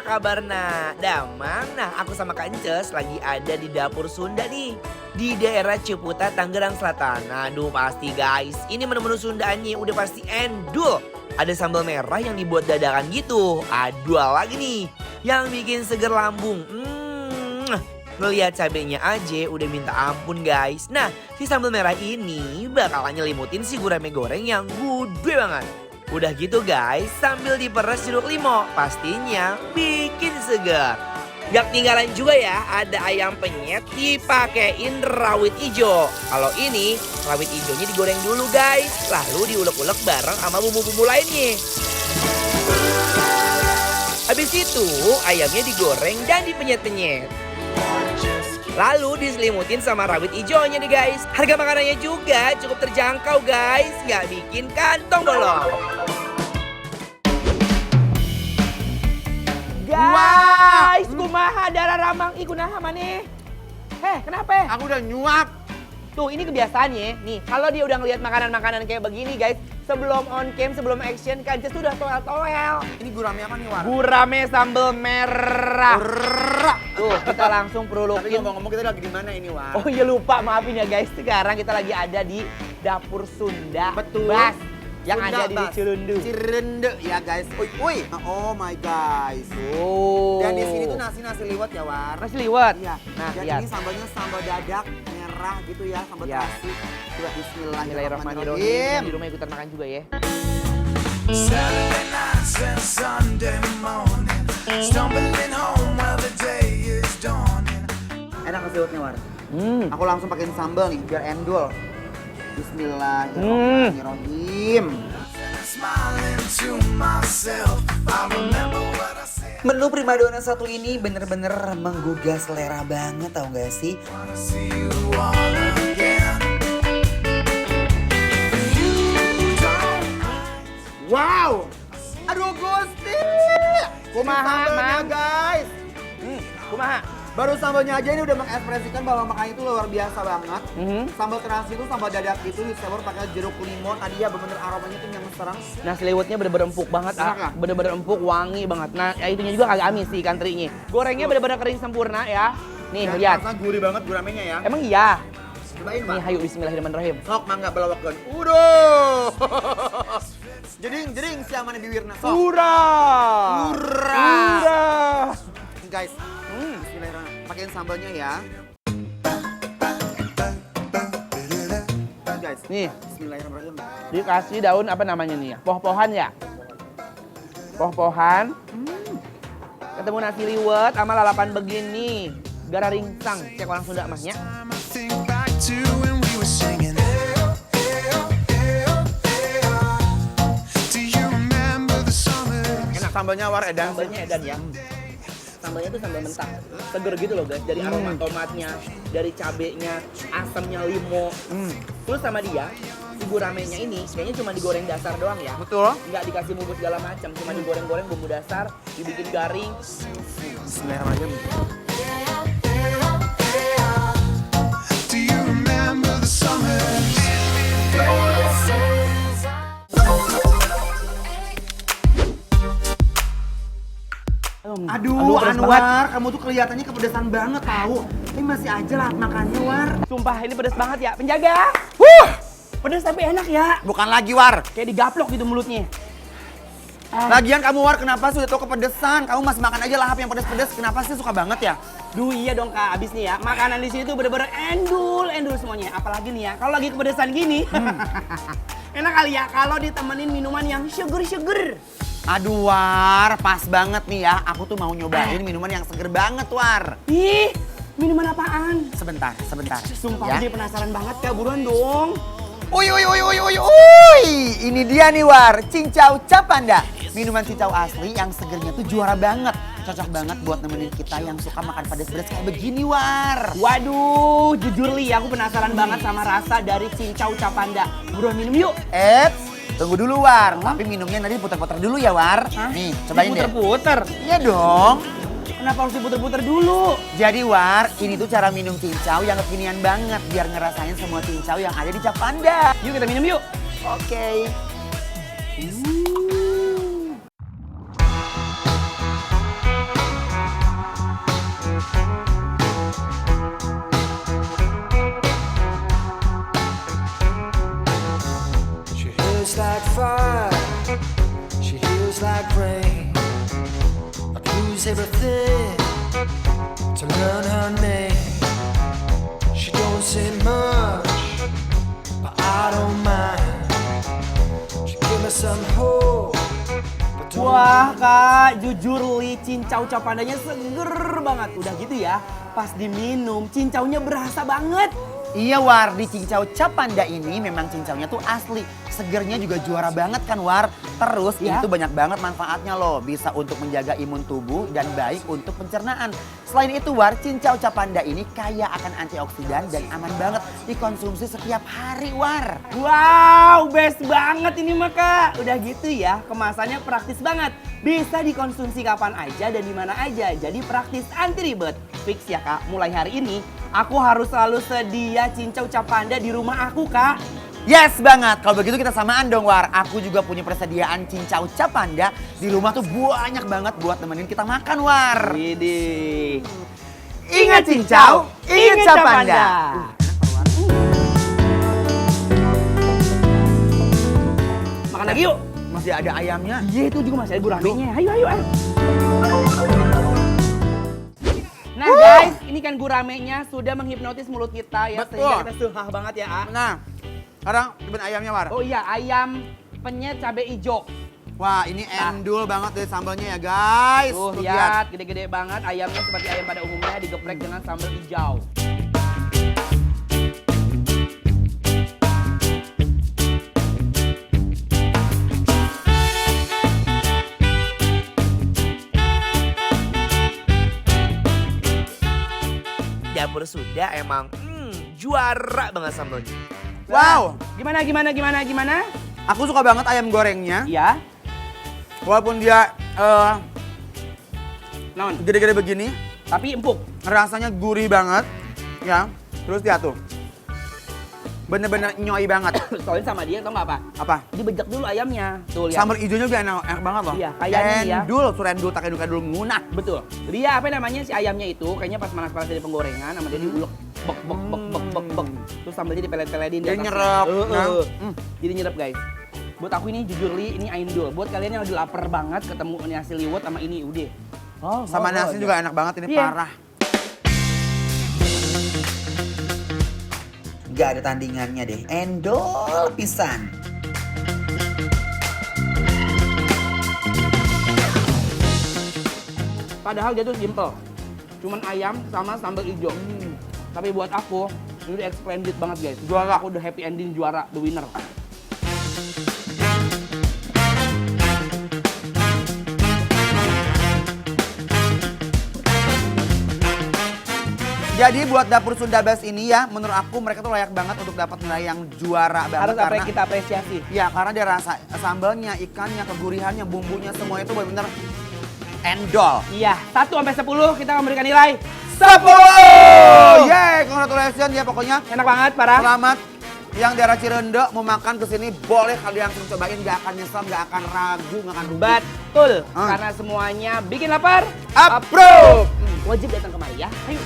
kabar nak? Damang? Nah, aku sama Kak Ences lagi ada di dapur Sunda nih. Di daerah Ciputa, Tangerang Selatan. Aduh pasti guys, ini menu-menu Sundaannya udah pasti endul. Ada sambal merah yang dibuat dadakan gitu. Aduh lagi nih, yang bikin seger lambung. Ngeliat cabenya aja udah minta ampun guys. Nah, si sambal merah ini bakalan nyelimutin si gurame goreng yang gede banget. Udah gitu guys, sambil diperes jeruk limau, pastinya bikin segar. Gak ketinggalan juga ya, ada ayam penyet dipakein rawit ijo. Kalau ini, rawit ijonya digoreng dulu guys, lalu diulek-ulek bareng sama bumbu-bumbu lainnya. Habis itu, ayamnya digoreng dan dipenyet-penyet. Lalu diselimutin sama rawit ijonya nih guys. Harga makanannya juga cukup terjangkau guys, gak bikin kantong bolong. Guys, kumaha darah ramang ikunaha maneh. Kenapa? Aku udah nyuap. Tuh ini kebiasaannya nih, kalau dia udah ngeliat makanan-makanan kayak begini guys, sebelum on cam, sebelum action, Kak Ences tuh udah toel-toel. Ini gurame apa nih, War? Gurame sambal merah. Tuh, kita langsung Tapi perulukin. ngomong-ngomong kita lagi di mana ini, War? Oh iya lupa, maafin ya guys. Sekarang kita lagi ada di dapur Sunda. Betul. Bas, yang Sunda, ada di Bas. Cirundu. Cirende ya guys. Uy. Oh my guys. Oh. Dan di sini tuh nasi liwet ya, War. Nasi liwet. Iya. Nah, Dan lihat. ini sambalnya sambal dadak merah gitu ya, sambal Iya. terasi. Coba Bismillahirrahmanirrahim. bismillahirrahmanirrahim. Di rumah ikutan makan juga ya. Saturday nights and Sunday morning, stumbling home while the day is dawning. Enak nasi liwetnya, War. Aku langsung pakein sambal nih biar endul. Bismillahirrahmanirrahim. Smiling to myself, I remember what I said. Menu primadona satu ini bener-bener menggugah selera banget, tau gak sih? Wanna see you all again. You don't Wow! Aduh Gusti! Kumaha, Sambalnya, Mang? guys! Kumaha? Baru sambalnya aja ini udah mengekspresikan bahwa makan itu luar biasa banget. Mhm. Sambal terasi itu sambal dadak itu dicampur pakai jeruk limau. Tadi ya bener-bener aromanya tuh yang serang. Nasi liwetnya bener-bener empuk banget, Enak ya? bener-bener empuk, wangi banget. Nah, ya itunya juga kagak amis sih ikan terinya. Gorengnya bener-bener kering sempurna ya. Nih, Dan lihat. rasanya gurih banget guramenya ya. Emang iya? Cobain, Pak. Nih, hayu bismillahirrahmanirrahim. Sok mangga belawakkeun. Udah. Jering siamane biwirna. Sok. Urah! Urah! Guys, bismillahirrahmanirrahim. Pakein sambalnya ya. Guys, Nih, bismillahirrahmanirrahim. dikasih daun apa namanya nih ya? Poh-pohan ya? Poh-pohan. Ketemu nasi liwet sama lalapan begini. Gara ringsang, cek orang Sunda mahnya. I think back to when we were singing. Do you remember the summer? Enak sambalnya, War, edan. Sambalnya edan ya. Sambalnya tuh sambal mentah. Seger gitu loh guys, dari aroma tomatnya, dari cabenya, asamnya limo. Terus sama dia, si guramenya ini kayaknya cuma digoreng dasar doang ya. Betul. Nggak dikasih bumbu segala macam, cuma digoreng-goreng bumbu dasar, dibikin garing. Bismillahirrahmanirrahim. Do you remember the summers? Aduh, pedes Anwar, banget. kamu tuh kelihatannya kepedesan banget tahu. Ini masih aja lah makannya, War. Sumpah ini pedes banget ya, penjaga. Pedes tapi enak ya. Bukan lagi, War. Kayak digaplok gitu mulutnya. Lagian kamu, War, kenapa sih udah tau kepedesan? Kamu masih makan aja lahap yang pedes-pedes. Kenapa sih suka banget ya? Duh iya dong Kak, abis nih ya, makanan di sini tuh bener-bener endul semuanya. Apalagi nih ya, kalau lagi kepedesan gini, enak kali ya kalau ditemenin minuman yang sugar. Aduh, War, pas banget nih ya. Aku tuh mau nyobain minuman yang seger banget, War. Ih, minuman apaan? Sebentar. Sumpah ya. aku jadi penasaran banget Kak, buruan dong. Uy. Ini dia nih, War. Cincau Capanda. Minuman cincau asli yang segernya tuh juara banget. Cocok banget buat nemenin kita yang suka makan pedas-pedas kayak begini, War. Waduh, jujur Li, aku penasaran banget sama rasa dari cincau Capanda. Buruan minum yuk. Tunggu dulu, War. Tapi minumnya nanti puter-puter dulu ya, War. Hah? Nih, cobain deh. Puter-puter. Iya dong. Kenapa harus diputer-puter dulu? Jadi, War, ini tuh cara minum cincau yang kekinian banget. Biar ngerasain semua cincau yang ada di Capanda. Yuk kita minum yuk. Oke. lose everything to learn her name. She don't say much, but I don't mind. She give me some hope, but don't Wah kak, jujur Li, cincau capandanya seger banget. Udah gitu ya, pas diminum cincaunya berasa banget. Iya War, di cincau Capanda ini memang cincaunya tuh asli. Segernya juga juara banget kan War. Terus Ya. itu banyak banget manfaatnya loh. Bisa untuk menjaga imun tubuh dan baik untuk pencernaan. Selain itu War, cincau Capanda ini kaya akan antioksidan dan aman banget dikonsumsi setiap hari War. Wow, best banget ini mah kak. Udah gitu ya, kemasannya praktis banget. Bisa dikonsumsi kapan aja dan di mana aja. Jadi praktis anti ribet. Fix ya kak, mulai hari ini aku harus selalu sedia cincau Capanda di rumah aku kak. Yes banget, kalau begitu kita samaan dong War. Aku juga punya persediaan cincau Capanda. Di rumah tuh banyak banget buat nemenin kita makan War. Widih. Ingat cincau, ingat Capanda. Makan lagi yuk. Masih ada ayamnya. Iya itu juga masih ada guramenya. Ayo ayo ayo. Nah guys, ini kan guramenya sudah menghipnotis mulut kita ya. Betul. Sehingga kita suhah banget ya. A. Nah, sekarang cobain ayamnya War. Oh iya, ayam penyet cabai hijau. Wah ini endul banget deh sambalnya ya guys. Tuh Tuh, lihat, gede-gede banget. Ayamnya seperti ayam pada umumnya digeprek dengan sambal hijau. Dapur Sunda emang juara banget sambalnya. Wow, Gimana? aku suka banget ayam gorengnya. Iya. Walaupun dia Non, gede-gede begini, tapi empuk. rasanya gurih banget. Ya, terus dia tuh bener-bener nyoi banget. Soalnya sama dia tau nggak apa? Apa? Dibejek dulu ayamnya. Tuh lihat. Sambal hijaunya juga enak banget loh. Iya, kayaknya ya. Endul, surendul, tak endul ngunah. Betul. Dia apa namanya si ayamnya itu kayaknya pas panas-panas dari penggorengan sama dia diulek bek. Terus sambalnya dipelet-peletin di Dia atasnya. nyerap. Nah, Jadi nyerap guys. Buat aku ini jujur Li, ini Aindul. Buat kalian yang lagi lapar banget ketemu nasi liwet sama ini udah. Oh, sama nasi juga enak banget ini Iya. parah. Gak ada tandingannya deh, endol pisan. Padahal dia tuh simple. Cuman ayam sama sambal hijau. Tapi buat aku, ini udah splendid banget guys. Juara, aku udah happy ending juara, the winner. Jadi buat dapur Sunda Bas ini ya, menurut aku mereka tuh layak banget untuk dapat nilai yang juara banget. Harus apa yang kita apresiasi. Ya karena dia rasa sambalnya, ikannya, kegurihannya, bumbunya semua itu benar-benar endol. Iya, 1 sampai 10 kita memberikan nilai 10! Yeay, congratulations ya pokoknya. enak banget, parah. Selamat yang daerah Cirende mau makan kesini boleh kalian langsung cobain, gak akan nyesel, gak akan ragu, gak akan rugi. Betul, Ah. karena semuanya bikin lapar. Approve! Wajib datang kemari ya. Ayo.